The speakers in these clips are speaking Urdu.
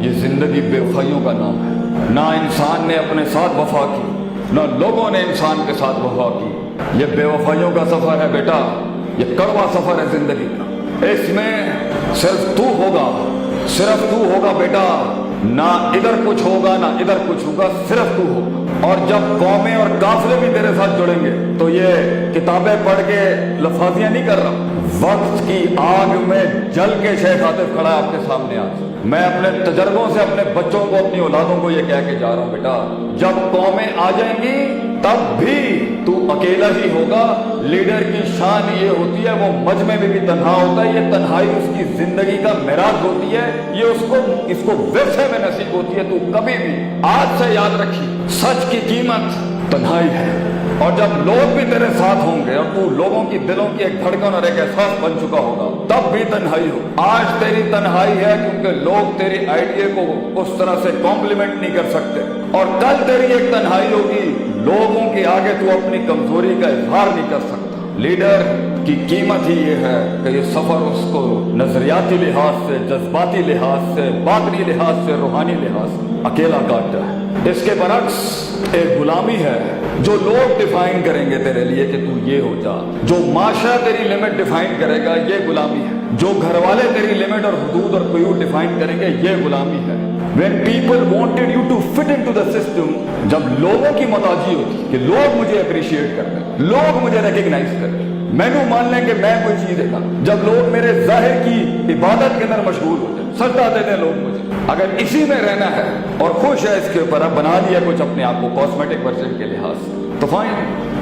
یہ زندگی بے وفائیوں کا نام ہے۔ نہ انسان نے اپنے ساتھ وفا کی، نہ لوگوں نے انسان کے ساتھ وفا کی۔ یہ بے وفائیوں کا سفر ہے بیٹا، یہ کڑوا سفر ہے زندگی کا۔ اس میں صرف تو ہوگا، صرف تو ہوگا بیٹا، نہ ادھر کچھ ہوگا نہ ادھر کچھ ہوگا، صرف تو ہوگا۔ اور جب قومیں اور قافلے بھی تیرے ساتھ جڑیں گے تو یہ کتابیں پڑھ کے لفاظیاں نہیں کر رہا، وقت کی آگ میں جل کے شیخ عاطف کھڑا ہے آپ کے سامنے آج۔ میں اپنے تجربوں سے اپنے بچوں کو، اپنی اولادوں کو یہ کہہ کے جا رہا ہوں بیٹا، جب قومیں آ جائیں گی تب بھی تو اکیلا ہی ہوگا۔ لیڈر کی شان یہ ہوتی ہے وہ مجمع میں بھی تنہا ہوتا ہے، یہ تنہائی اس کی زندگی کا معراج ہوتی ہے، یہ اس کو ورثے میں نصیب ہوتی ہے۔ تو کبھی بھی آج سے یاد رکھی، سچ کی قیمت تنہائی ہے، اور جب لوگ بھی تیرے ساتھ ہوں گے اور تو لوگوں کی دلوں کی ایک دھڑکن اور ایک احساس بن چکا ہوگا، تب بھی تنہائی ہو۔ آج تیری تنہائی ہے کیونکہ لوگ تیری آئیڈیا کو اس طرح سے کمپلیمنٹ نہیں کر سکتے، اور کل تیری ایک تنہائی ہوگی، لوگوں کے آگے تو اپنی کمزوری کا اظہار نہیں کر سکتا۔ لیڈر کی قیمت ہی یہ ہے کہ یہ سفر اس کو نظریاتی لحاظ سے، جذباتی لحاظ سے، باطنی لحاظ سے، روحانی لحاظ سے اکیلا کاٹتا ہے۔ اس کے برعکس ایک غلامی ہے جو لوگ ڈیفائن کریں گے تیرے لیے کہ تو یہ ہو جا، جو معاشرہ تیری لمٹ ڈیفائن کرے گا، یہ غلامی ہے۔ جو گھر والے تیری لمٹ اور حدود اور قیود ڈیفائن کریں گے، یہ غلامی ہے۔ When people wanted you to fit into the system، جب لوگوں کی محتاجی ہوتی کہ لوگ مجھے اپریشیٹ کرتے ہیں، لوگ مجھے ریکگنائز کرتے ہیں، میں نو مان لیں کہ میں کوئی چیز ہے، جب لوگ میرے ظاہر کی عبادت کے اندر مشغول ہوتے ہیں، سجدہ دیتے ہیں لوگ مجھے، اگر اسی میں رہنا ہے اور خوش ہے اس کے اوپر، اب بنا لیا کچھ اپنے آپ کو کاسمیٹک ورژن کے لحاظ سے تو فائن،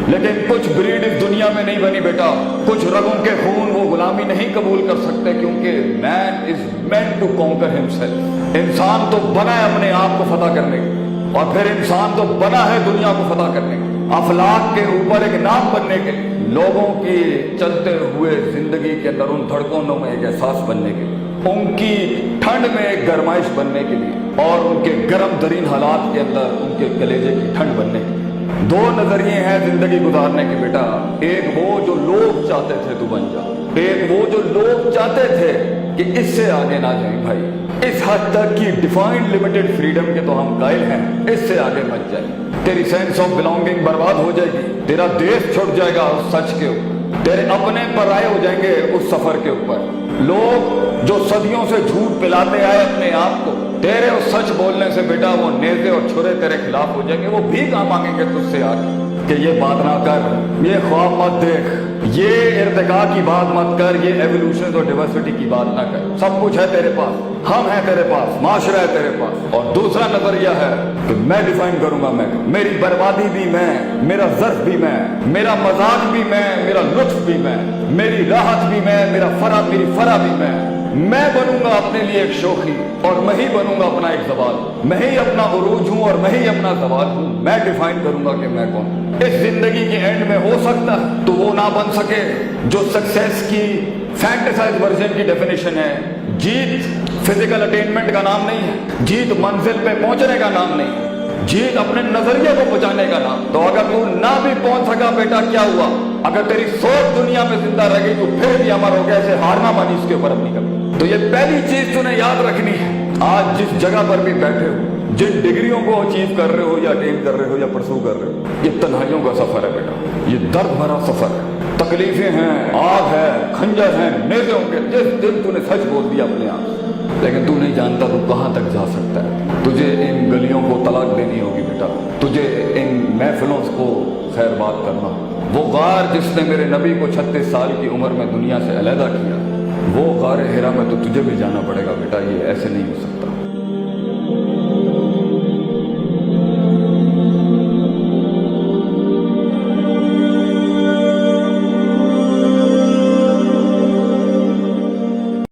لیکن کچھ بریڈ اس دنیا میں نہیں بنی بیٹا، کچھ رگوں کے خون وہ غلامی نہیں قبول کر سکتے، کیونکہ man is meant to conquer himself. انسان تو بنا ہے اپنے آپ کو فتح کرنے کے، اور پھر انسان تو بنا ہے دنیا کو فتح کرنے کے، افلاک کے اوپر ایک نام بننے کے، لوگوں کی چلتے ہوئے زندگی کے اندر ان دھڑکنوں میں ایک احساس بننے کے لیے، ان کی ٹھنڈ میں ایک گرمائش بننے کے لیے، اور ان کے گرم ترین حالات کے اندر ان کے کلیجے کی ٹھنڈ بننے کے لیے۔ دو نظریے ہیں زندگی گزارنے کے بیٹا، ایک وہ جو لوگ چاہتے تھے تو بن جا، ایک وہ جو لوگ چاہتے تھے کہ اس سے آگے نہ جائیں بھائی، اس حد تک کی ڈیفائنڈ لمیٹڈ فریڈم کے تو ہم قائل ہیں، اس سے آگے مت جائیں، تیری سینس آف بلانگنگ برباد ہو جائے گی، تیرا دیش چھٹ جائے گا اس سچ کے اوپر، تیرے اپنے پرائے ہو جائیں گے اس سفر کے اوپر۔ لوگ جو صدیوں سے جھوٹ پلاتے آئے اپنے آپ کو، تیرے اس سچ بولنے سے بیٹا وہ نیزے اور چھرے تیرے خلاف ہو جائیں گے، وہ بھی کام مانگیں گے تجھ سے آگے کہ یہ بات نہ کر، یہ خواب مت دیکھ، یہ ارتقاء کی بات مت کر، یہ ایوولوشن اور ڈائیورسٹی کی بات نہ کر، سب کچھ ہے تیرے پاس، ہم ہیں تیرے پاس، معاشرہ ہے تیرے پاس۔ اور دوسرا نظریہ ہے کہ میں ڈیفائن کروں گا، میں میری بربادی بھی میں، میرا ظرف بھی میں، میرا مزاج بھی میں، میرا لطف بھی میں، میری راحت بھی میں، میری فرح بھی میں بنوں گا اپنے لیے ایک شوخی، اور میں ہی بنوں گا اپنا ایک زوال، میں ہی اپنا عروج ہوں اور میں ہی اپنا زوال ہوں، میں ڈیفائن کروں گا کہ میں کون ہوں۔ اس زندگی کے اینڈ میں ہو سکتا ہے تو وہ نہ بن سکے جو سکسیس کی فینٹیسائز ورژن کی ڈیفینیشن ہے۔ جیت فزیکل اٹینمنٹ کا نام نہیں ہے، جیت منزل پہ پہنچنے کا نام نہیں ہے، جیت اپنے نظریے کو پہنچانے کا نام۔ تو اگر تو نہ بھی پہنچ سکا بیٹا کیا ہوا، اگر تیری سوچ دنیا میں زندہ رہ گئی تو پھر بھی امر ہو گیا، اسے ہارنا مانی اس کے اوپر اپنی کبھی۔ تو یہ پہلی چیز تمہیں یاد رکھنی ہے، آج جس جگہ پر بھی بیٹھے ہو، جن ڈگریوں کو اچیو کر رہے ہو یا اٹین کر رہے ہو یا پرسو کر رہے ہو، یہ تنہائیوں کا سفر ہے بیٹا، یہ درد بھرا سفر ہے، تکلیفیں ہیں، آگ ہے، کھنجر ہیں، نیزے ہوں گے، جس دن تو نے سچ بول دیا اپنے آپ، لیکن تو نہیں جانتا تو کہاں تک جا سکتا ہے۔ تجھے ان گلیوں کو طلاق دینی ہوگی بیٹا، تجھے ان محفلوں کو خیر بات کرنا ہوگا۔ وہ غار جس نے میرے نبی کو 36 سال کی عمر میں دنیا سے علیحدہ کیا، وہ غار ہرا میں تو تجھے بھی جانا پڑے گا بیٹا، یہ ایسے نہیں ہو سکتا۔